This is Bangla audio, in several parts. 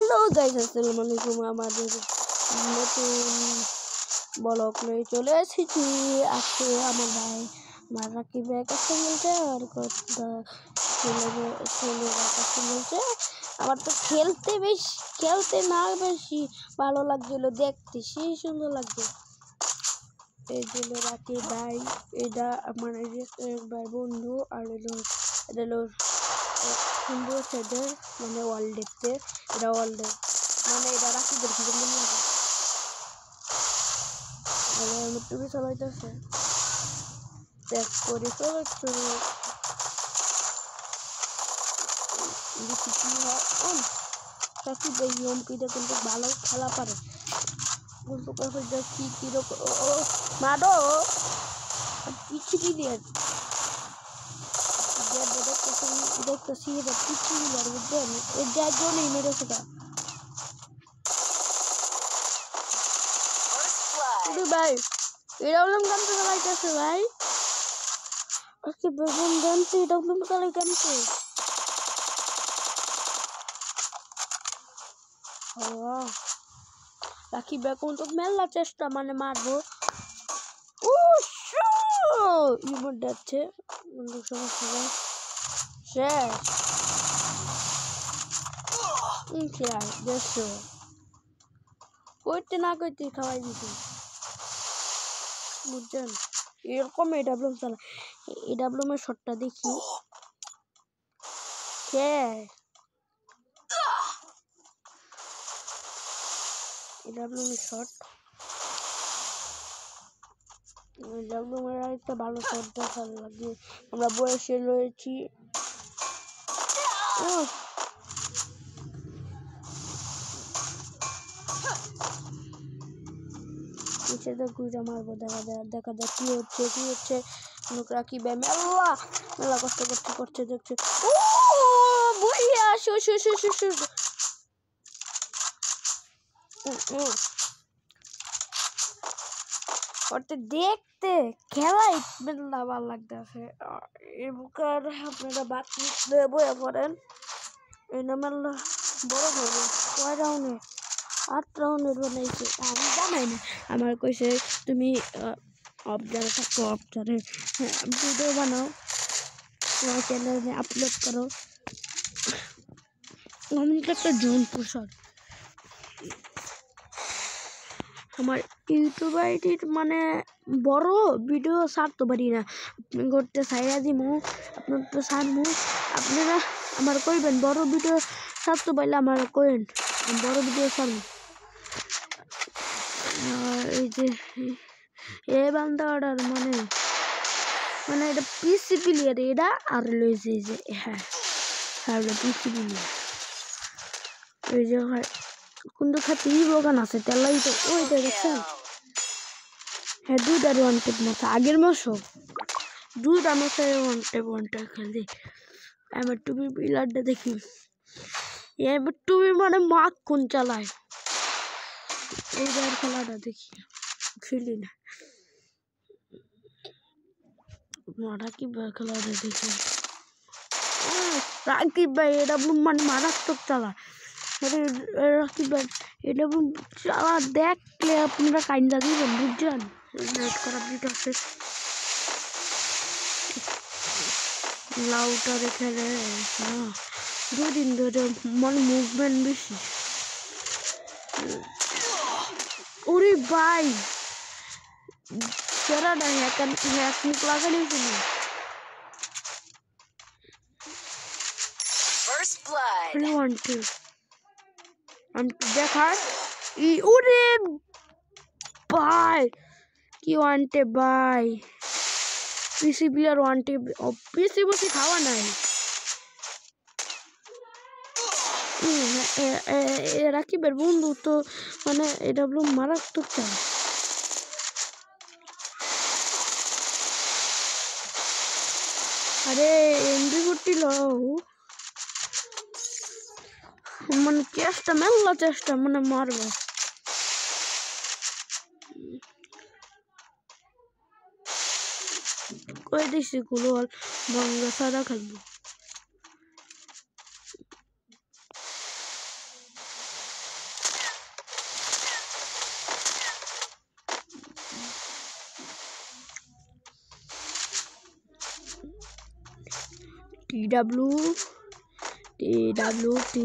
হ্যালো গাইস, আসসালামু আলাইকুম। আমাদের নতুন ব্লগ নিয়ে চলে এসেছি। আজকে আমার ভাই রাকিব ভাই কাছে বলছে আর ছেলেরা কাছে বলছে। আমার তো খেলতে না বেশি ভালো লাগছিল, দেখতে সেই সুন্দর লাগছে। এই জন্য রাকিব ভাই, এটা আমার ভাই বন্ধু, আর এটা হলো সুন্দর সেদের মানে ওয়ার্ল্ডেতে, এটা ওয়ার্ল্ডে মানে এটা রাকিবের কি কেমন লাগে। আমার টুপি চালাইতেছে, চেক করে চালাচ্ছে, দেখি কি হয়। রাকিব ভাই এমপিটা কিন্তু ভালো খেলা পারে, কিন্তু কি কিরকম মারো পিছিয়ে দিয়ে দেখতেছি এটা পিছিয়ে দিলার বুঝছেন, এর যার জন্যই মেরেছে। ভাই এরকম গানতে চালাইতেছে ভাই, আজকে বেগুন গানতে এরকম চালাই গানতে। রাকিব বেগুন তো মেলা চেষ্টা মানে মারবো। ইমোট যাচ্ছে বন্ধু, সমস্যা শেষ দেখছো করতে না করতে খাওয়াই দিছি বুঝছেন। এরকম এডাব্লুম চালা, এডাব্লুমের শটটা দেখি এডাব্লুমের শট, এডাব্লুমের একটা ভালো শট দেখার লাগে। আমরা বয়সে রয়েছি, ঘুরে মারবো। দেখা যাক কি হচ্ছে। রাকিব ভাই মেলা কষ্ট করছে দেখছে। দেখতে খেলাই মেলা ভালো লাগতেছে। এবার আপনারা বাদ বয়ে পড়েন, এই না মেলা বড় হবে। কয় রাউন্ডে 8 রাউন্ডের বানাইছে, আমি জানাই না। আমার কইছে তুমি অবজারে থাকো, অবজারে ভিডিও বানাও, তোমার চ্যানেলে আপলোড করো। আমি একটা জোনপুর স্যার, আমার ইউটিউব আইডির মানে বড় ভিডিও ছাড়তে পারি না। আপনি করতে ছাইরা দিমু, আপনার তো ছাড়মু, আপনারা আমার কইবেন বড় ভিডিও ছাড়তে পারলে আমার কইন, বড় ভিডিও ছাড়মু। এই যে এই বান্দা অর্ডার মানে এটা পিসি প্লেয়ার, এটা আর লইছে যে হ্যাঁ পিসি প্লেয়ার। এই যে কিন্তু খাতে বগান আছে তেলাই তো ওইটা দেখছেন। হ্যাঁ দুইটার ওয়ানটেপ মাছ আগের মাসও দুইটা মাসে ওয়ানটেপ খেলছি। আমার টুপি প্লেয়ারটা দেখি, এবার টুপি মানে মাখ কোন চালায়, এইবার খেলাটা দেখি খেলি না। রাকিব ভাই খেলাটা দেখি, রাকিব ভাই এটা মানে মারাত্মক চালা। রাকিব ভাই এটা চালা দেখলে আপনারা কাইন্দা দিবেন বুঝছেন। নেট খারাপ দিতেছে, লাউটারে খেলে না দুদিন ধরে মানে মুভমেন্ট বেশি। ওরে ভাই সেরাটা হ্যাক মুখ লাগানি ছিল। দেখার ওরে ভাই কি ওয়ানটে ভাই, পিসি প্লেয়ার ওয়ানটে, পিসি বসে খাওয়া নাই। রাকিবের বন্ধু তো মানে এটা বলো মারাত্মক চাই। আরে এমবি করছিল মানে চেষ্টা মেলা চেষ্টা মানে মারবে। কই দিছি গুলো ভাঙ্গা সারা খেলবো। TW TWT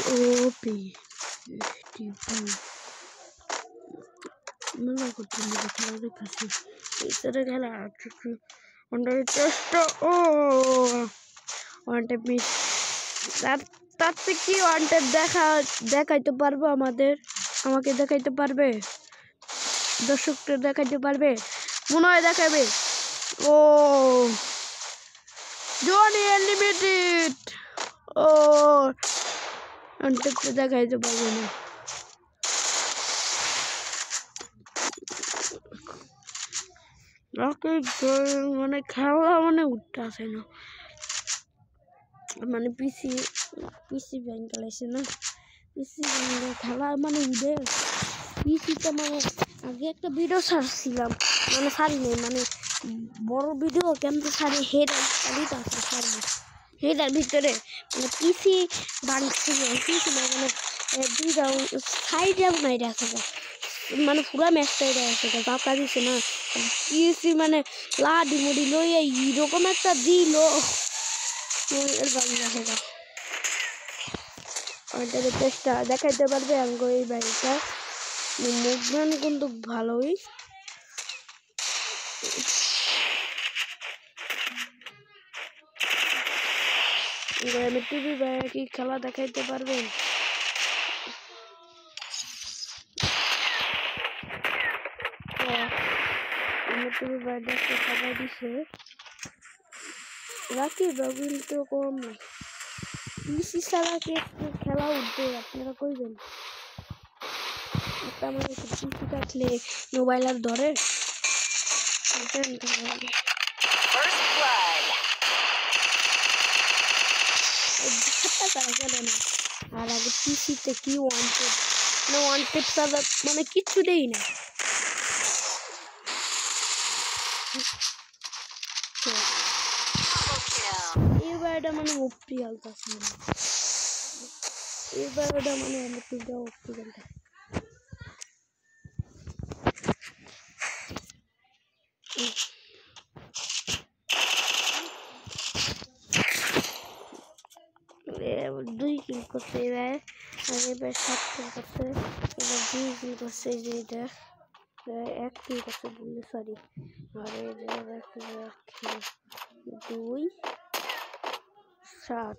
COP मला कुठे खेळायला कसे इतर खेळा अंडर टेस्ट ও ওয়ান টেপ মিস তাতে কি ওয়ান টেপ দেখাইতে পারবো আমাকে দেখাইতে পারবে দর্শকদের দেখাইতে পারবে মনে হয় দেখাবে ও জনি আনলিমিটেড ও ওয়ান টেপ দেখাইতে পারবে না মানে খেলা মানে উঠতে আসে না মানে পিসি ব্যাংক চালাইছে না পিসি খেলা মানে উঠে পিসিতে মানে আগে একটা ভিডিও ছাড়ছিলাম মানে ছাড়ি নেই মানে বড় ভিডিও কেমন ছাড়ি হেডার ভিতরে মানে পিসি বাংছিল পিসি মানে দুইটা সাইডে নাই আছে মানে পুরা ম্যাচটা এটা আছে বাপা দিছে না পিসি মানে লাডি মুড়ি লইয়া এরকম একটা দিল চেষ্টা দেখাইতে পারবে আমাকে এই বাড়িটা মুভমেন্ট কিন্তু ভালোই আমি টিভি বাইরে কি খেলা দেখাইতে পারবে টিভি বাইরে একটা খাবার দিছে রাখি বাবুল তো কম পিসি ছাড়া কে খেলা উঠবে আপনারা কইবেন আমার পিসি থাকলে মোবাইল আর ধরে আর আগে পিসিতে কি ওয়ান টেপ ছাড়া মানে কিচ্ছু দেই না এবারটা মানে মুক্তি আলতাছে এবারটা মানে মুক্তি গেলটা দুই কিল করছে এবার এবার 7 কিল করছে এবার 2 কিল করছে যেটা এক কিল করছে বললে সরি আর এবার 2 7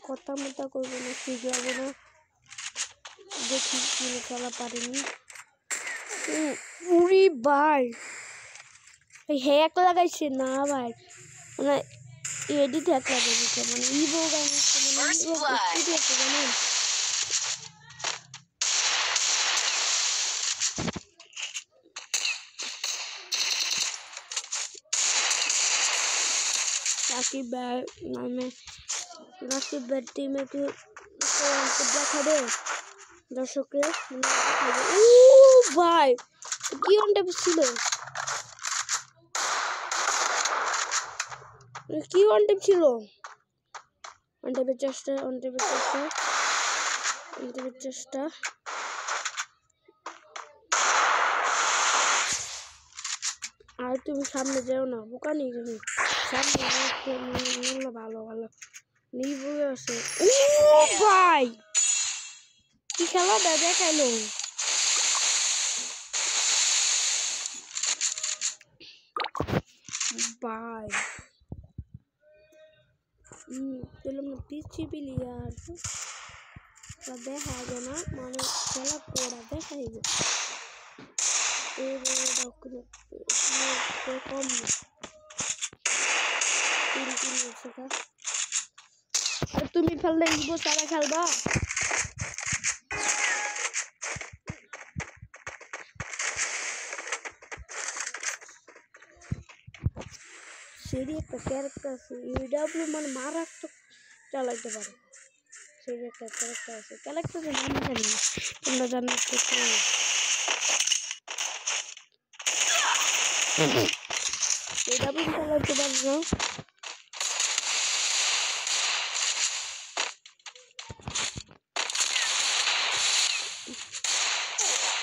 কথা মতো করবো না ঠিক যাবো না দেখি কিনে খেলা পারিনি উড়ি ভাই হ্যাক লাগাইছে না ভাই মানে এডিট হ্যাক লাগাইছে মানে ইভো গান রাকিব ভাই নামে রাকিব ভাই টিমে কি দেখা দে দর্শকরা ও ভাই কি অনটা ছিল কি অনটেপ ছিল অনটেপের চেষ্টা আর তুমি সামনে যাও না বোকা নেই তুমি সামনে ভালো নিব আছে ও ভাই কি খেলাটা দেখাইলো ভাই পেলাম না পিছিয়ে প্লেয়ার দেখা যায় না মানে খেলা পড়া দেখাইবে কম আর তুমি খেললে ইগো তারা খেলবা সেরি একটা ক্যারেক্টার আছে ইডব্লিউ মানে মারাত্মক চালাইতে পারে সেরি একটা ক্যারেক্টার আছে ক্যারেক্টারের নাম জানি না তোমরা জানো তো ইডব্লিউ চালাইতে পারে না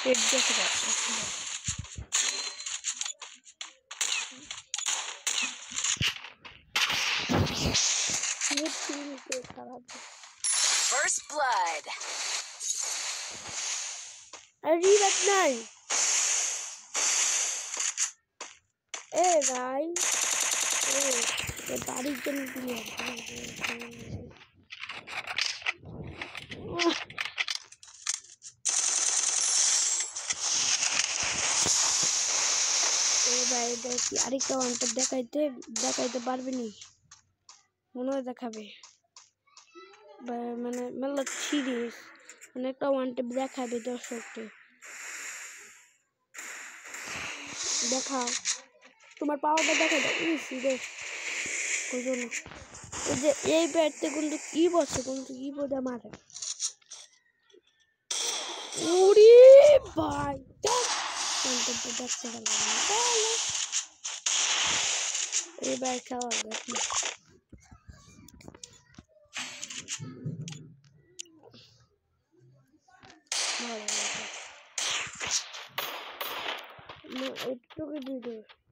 एक देखो First blood. अरे बात नहीं ए भाई ये बारिश जम गई है ভাই দেখি আরেকটা ওয়ানটা দেখাইতে পারবে নি মনে হয় দেখাবে মানে মেলা সিরিয়াস মানে একটা ওয়ানটা দেখাবে দর্শককে দেখাও তোমার পাওয়ারটা দেখা দাও সিরিয়াস কইলো না এই যে এই ব্যাটতে কিন্তু কি বসে কিন্তু কি বোধা মারে ওরে ভাই দেখতে পারলাম না এই ব্যাট খেলা দেখি No, it's too good.